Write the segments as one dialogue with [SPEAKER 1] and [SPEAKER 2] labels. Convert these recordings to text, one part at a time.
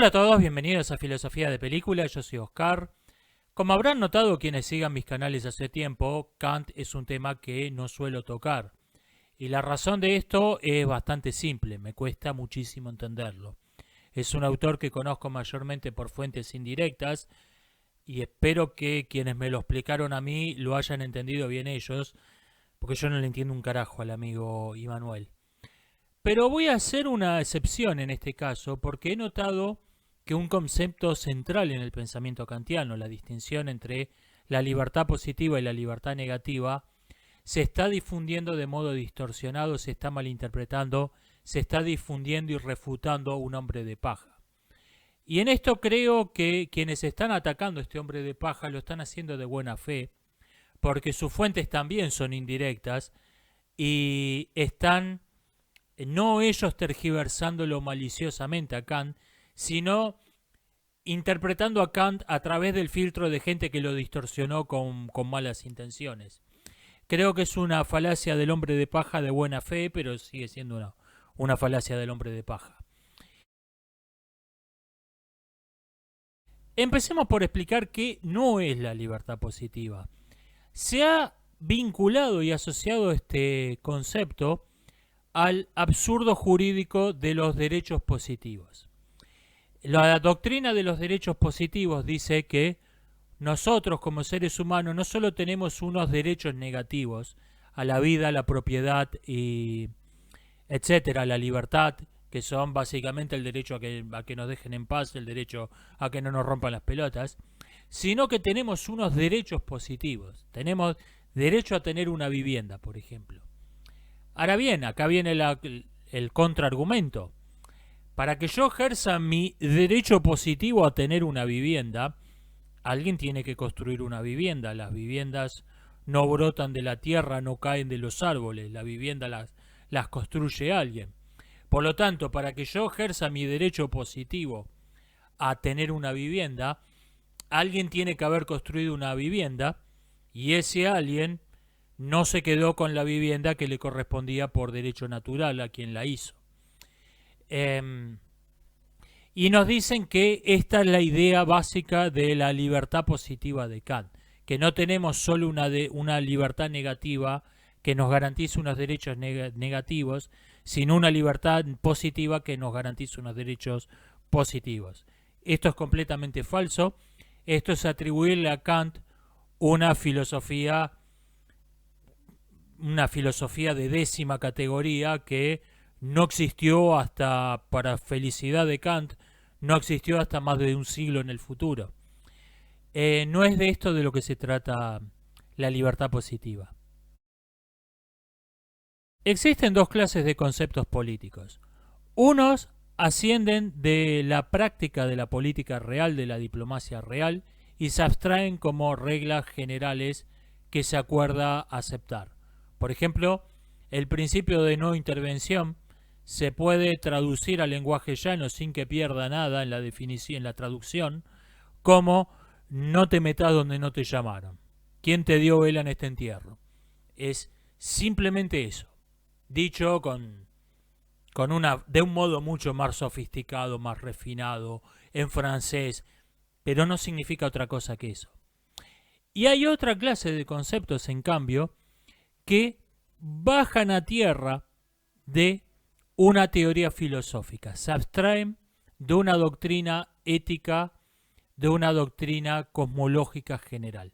[SPEAKER 1] Hola a todos, bienvenidos a Filosofía de Película, yo soy Oscar. Como habrán notado quienes sigan mis canales hace tiempo, Kant es un tema que no suelo tocar. Y la razón de esto es bastante simple, me cuesta muchísimo entenderlo. Es un autor que conozco mayormente por fuentes indirectas y espero que quienes me lo explicaron a mí lo hayan entendido bien ellos, porque yo no le entiendo un carajo al amigo Immanuel. Pero voy a hacer una excepción en este caso porque he notado que un concepto central en el pensamiento kantiano, la distinción entre la libertad positiva y la libertad negativa, se está difundiendo de modo distorsionado, se está malinterpretando, se está difundiendo y refutando un hombre de paja. Y en esto creo que quienes están atacando a este hombre de paja lo están haciendo de buena fe, porque sus fuentes también son indirectas y están no ellos tergiversándolo maliciosamente a Kant, sino interpretando a Kant a través del filtro de gente que lo distorsionó con malas intenciones. Creo que es una falacia del hombre de paja de buena fe, pero sigue siendo una falacia del hombre de paja. Empecemos por explicar qué no es la libertad positiva. Se ha vinculado y asociado este concepto al absurdo jurídico de los derechos positivos. La doctrina de los derechos positivos dice que nosotros como seres humanos no solo tenemos unos derechos negativos a la vida, a la propiedad y etcétera, a la libertad, que son básicamente el derecho a que nos dejen en paz, el derecho a que no nos rompan las pelotas, sino que tenemos unos derechos positivos. Tenemos derecho a tener una vivienda, por ejemplo. Ahora bien, acá viene el contraargumento. Para que yo ejerza mi derecho positivo a tener una vivienda, alguien tiene que construir una vivienda. Las viviendas no brotan de la tierra, no caen de los árboles. La vivienda las construye alguien. Por lo tanto, para que yo ejerza mi derecho positivo a tener una vivienda, alguien tiene que haber construido una vivienda y ese alguien no se quedó con la vivienda que le correspondía por derecho natural a quien la hizo. Y nos dicen que esta es la idea básica de la libertad positiva de Kant, que no tenemos solo una libertad negativa que nos garantice unos derechos negativos, sino una libertad positiva que nos garantice unos derechos positivos. Esto es completamente falso. Esto es atribuirle a Kant una filosofía de décima categoría que no existió hasta, para felicidad de Kant, no existió hasta más de un siglo en el futuro. No es de esto de lo que se trata la libertad positiva. Existen dos clases de conceptos políticos. Unos ascienden de la práctica de la política real, de la diplomacia real, y se abstraen como reglas generales que se acuerda aceptar. Por ejemplo, el principio de no intervención se puede traducir al lenguaje llano sin que pierda nada en la definición, en la traducción, como no te metas donde no te llamaron. ¿Quién te dio vela en este entierro? Es simplemente eso, dicho de un modo mucho más sofisticado, más refinado, en francés, pero no significa otra cosa que eso. Y hay otra clase de conceptos, en cambio, que bajan a tierra de una teoría filosófica, se abstraen de una doctrina ética, de una doctrina cosmológica general.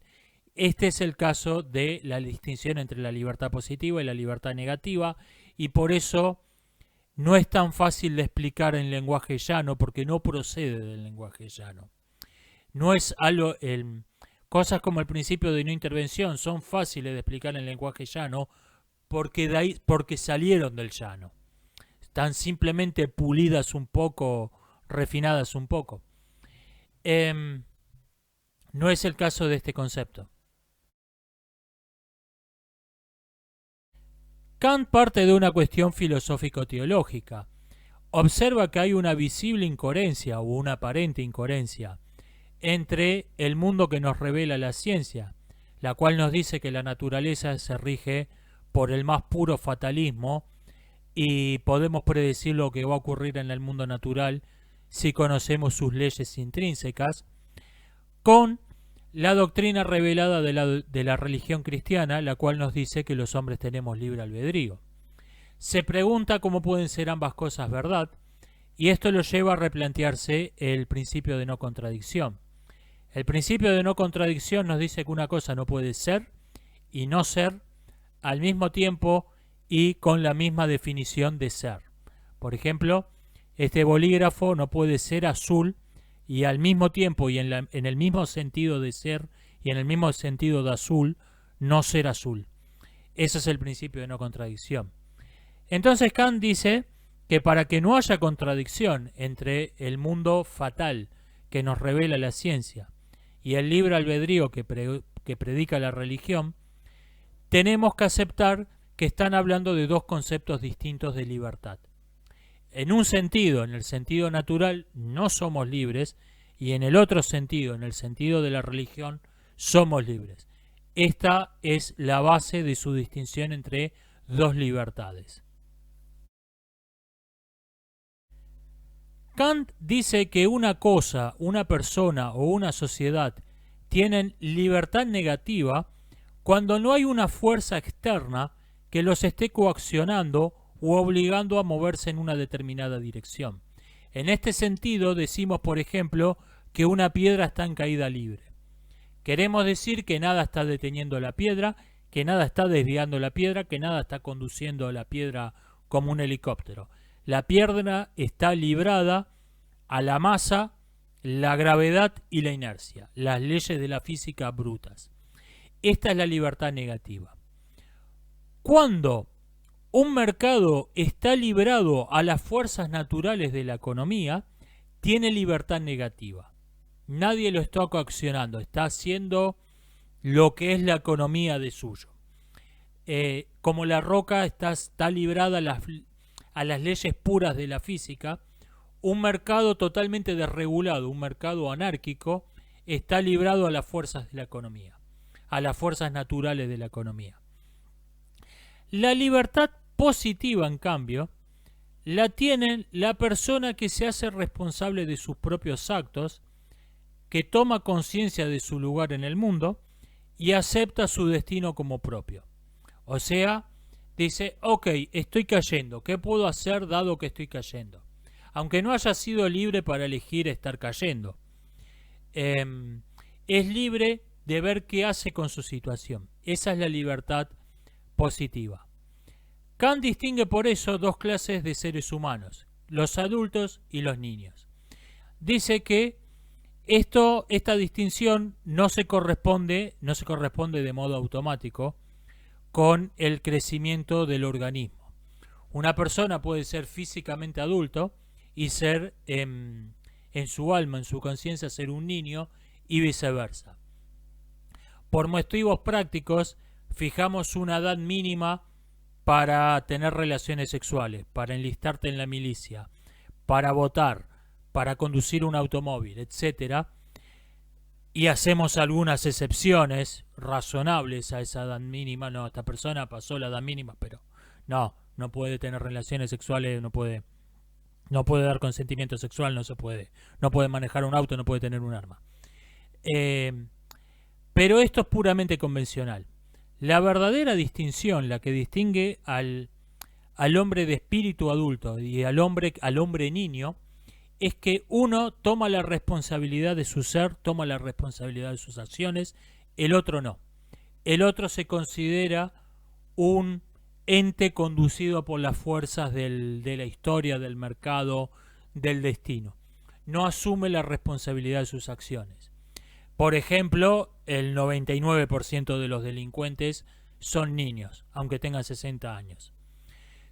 [SPEAKER 1] Este es el caso de la distinción entre la libertad positiva y la libertad negativa, y por eso no es tan fácil de explicar en lenguaje llano, porque no procede del lenguaje llano. No es algo, cosas como el principio de no intervención son fáciles de explicar en lenguaje llano porque salieron del llano. Están simplemente pulidas un poco, refinadas un poco. No es el caso de este concepto. Kant parte de una cuestión filosófico-teológica. Observa que hay una visible incoherencia o una aparente incoherencia entre el mundo que nos revela la ciencia, la cual nos dice que la naturaleza se rige por el más puro fatalismo y podemos predecir lo que va a ocurrir en el mundo natural si conocemos sus leyes intrínsecas, con la doctrina revelada de la religión cristiana, la cual nos dice que los hombres tenemos libre albedrío. Se pregunta cómo pueden ser ambas cosas verdad, y esto lo lleva a replantearse el principio de no contradicción. El principio de no contradicción nos dice que una cosa no puede ser y no ser al mismo tiempo y con la misma definición de ser. Por ejemplo, este bolígrafo no puede ser azul y al mismo tiempo y en el mismo sentido de ser y en el mismo sentido de azul, no ser azul. Ese es el principio de no contradicción. Entonces Kant dice que para que no haya contradicción entre el mundo fatal que nos revela la ciencia y el libre albedrío que predica la religión, tenemos que aceptar que están hablando de dos conceptos distintos de libertad. En un sentido, en el sentido natural, no somos libres, y en el otro sentido, en el sentido de la religión, somos libres. Esta es la base de su distinción entre dos libertades. Kant dice que una cosa, una persona o una sociedad tienen libertad negativa cuando no hay una fuerza externa que los esté coaccionando u obligando a moverse en una determinada dirección. En este sentido decimos, por ejemplo, que una piedra está en caída libre. Queremos decir que nada está deteniendo la piedra, que nada está desviando la piedra, que nada está conduciendo la piedra como un helicóptero. La piedra está librada a la masa, la gravedad y la inercia, las leyes de la física brutas. Esta es la libertad negativa. Cuando un mercado está librado a las fuerzas naturales de la economía, tiene libertad negativa. Nadie lo está coaccionando, está haciendo lo que es la economía de suyo. Como la roca está librada a las leyes puras de la física, un mercado totalmente desregulado, un mercado anárquico, está librado a las fuerzas de la economía, a las fuerzas naturales de la economía. La libertad positiva, en cambio, la tiene la persona que se hace responsable de sus propios actos, que toma conciencia de su lugar en el mundo y acepta su destino como propio. O sea, dice, ok, estoy cayendo, ¿qué puedo hacer dado que estoy cayendo? Aunque no haya sido libre para elegir estar cayendo. Es libre de ver qué hace con su situación. Esa es la libertad positiva. Kant distingue por eso dos clases de seres humanos, los adultos y los niños. Dice que esta distinción no se corresponde de modo automático con el crecimiento del organismo. Una persona puede ser físicamente adulto y ser en su alma, en su conciencia, ser un niño y viceversa. Por motivos prácticos, fijamos una edad mínima para tener relaciones sexuales, para enlistarte en la milicia, para votar, para conducir un automóvil, etc. Y hacemos algunas excepciones razonables a esa edad mínima. No, esta persona pasó la edad mínima, pero no puede tener relaciones sexuales, no puede dar consentimiento sexual, no puede manejar un auto, no puede tener un arma. Pero esto es puramente convencional. La verdadera distinción, la que distingue al hombre de espíritu adulto y al hombre niño, es que uno toma la responsabilidad de su ser, toma la responsabilidad de sus acciones, el otro no. El otro se considera un ente conducido por las fuerzas de la historia, del mercado, del destino. No asume la responsabilidad de sus acciones. Por ejemplo, el 99% de los delincuentes son niños, aunque tengan 60 años.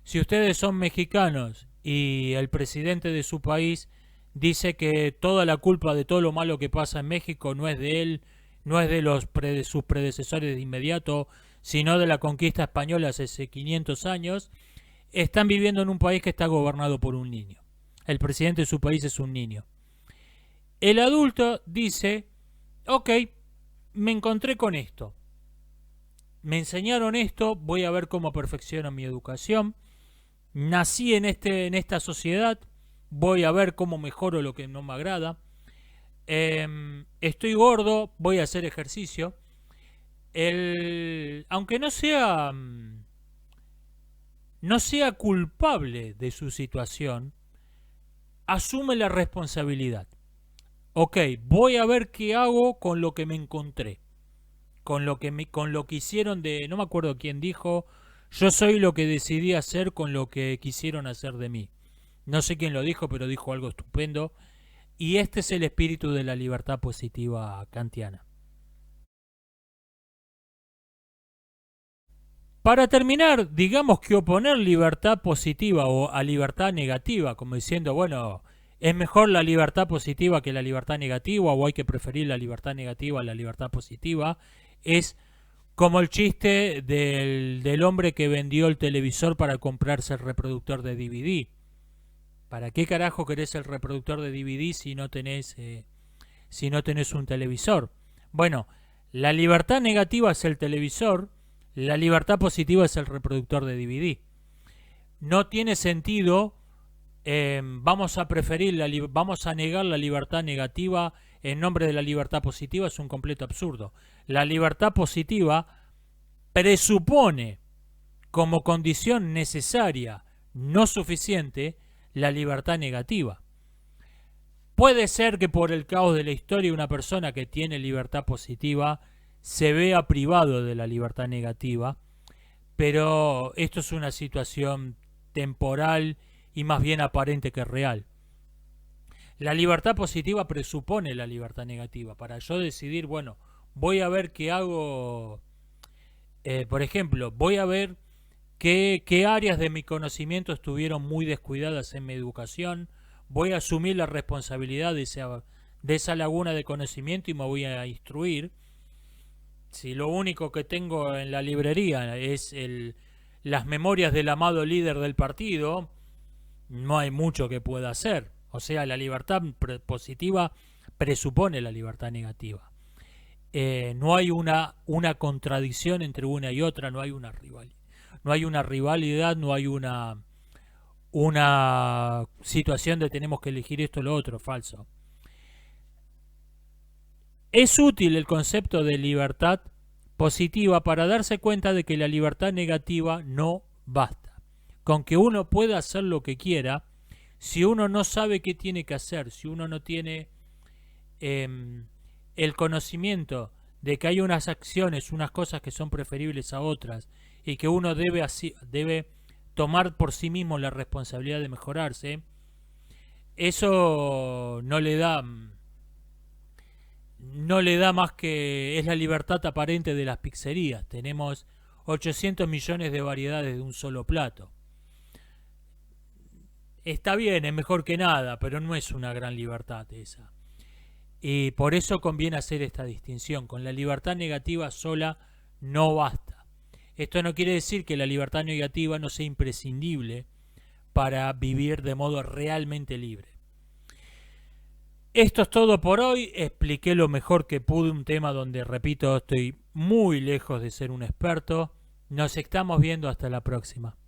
[SPEAKER 1] Si ustedes son mexicanos y el presidente de su país dice que toda la culpa de todo lo malo que pasa en México no es de él, no es de sus predecesores de inmediato, sino de la conquista española hace 500 años, están viviendo en un país que está gobernado por un niño. El presidente de su país es un niño. El adulto dice, ok, me encontré con esto, me enseñaron esto, voy a ver cómo perfecciono mi educación, nací en esta sociedad, voy a ver cómo mejoro lo que no me agrada. Estoy gordo, voy a hacer ejercicio. Aunque no sea culpable de su situación, asume la responsabilidad. Ok, voy a ver qué hago con lo que me encontré, con lo que hicieron no me acuerdo quién dijo, yo soy lo que decidí hacer con lo que quisieron hacer de mí. No sé quién lo dijo, pero dijo algo estupendo. Y este es el espíritu de la libertad positiva kantiana. Para terminar, digamos que oponer libertad positiva o a libertad negativa, como diciendo, bueno, es mejor la libertad positiva que la libertad negativa, o hay que preferir la libertad negativa a la libertad positiva, es como el chiste del hombre que vendió el televisor para comprarse el reproductor de DVD. ¿Para qué carajo querés el reproductor de DVD si no tenés un televisor? Bueno, la libertad negativa es el televisor, la libertad positiva es el reproductor de DVD. No tiene sentido, vamos a negar la libertad negativa en nombre de la libertad positiva, es un completo absurdo. La libertad positiva presupone como condición necesaria, no suficiente, la libertad negativa. Puede ser que por el caos de la historia una persona que tiene libertad positiva se vea privado de la libertad negativa, pero esto es una situación temporal y más bien aparente que real. La libertad positiva presupone la libertad negativa. Para yo decidir, bueno, voy a ver qué hago, por ejemplo, voy a ver qué áreas de mi conocimiento estuvieron muy descuidadas en mi educación, voy a asumir la responsabilidad de esa laguna de conocimiento y me voy a instruir. Si lo único que tengo en la librería es las memorias del amado líder del partido, no hay mucho que pueda hacer. O sea, la libertad positiva presupone la libertad negativa. No hay una contradicción entre una y otra, no hay una rivalidad. No hay una rivalidad, no hay una situación de tenemos que elegir esto o lo otro, falso. Es útil el concepto de libertad positiva para darse cuenta de que la libertad negativa no basta. Con que uno pueda hacer lo que quiera, si uno no sabe qué tiene que hacer, si uno no tiene el conocimiento de que hay unas acciones, unas cosas que son preferibles a otras y que uno debe tomar por sí mismo la responsabilidad de mejorarse, eso no le da más que es la libertad aparente de las pizzerías. Tenemos 800 millones de variedades de un solo plato. Está bien, es mejor que nada, pero no es una gran libertad esa. Y por eso conviene hacer esta distinción. Con la libertad negativa sola no basta. Esto no quiere decir que la libertad negativa no sea imprescindible para vivir de modo realmente libre. Esto es todo por hoy. Expliqué lo mejor que pude, un tema donde, repito, estoy muy lejos de ser un experto. Nos estamos viendo hasta la próxima.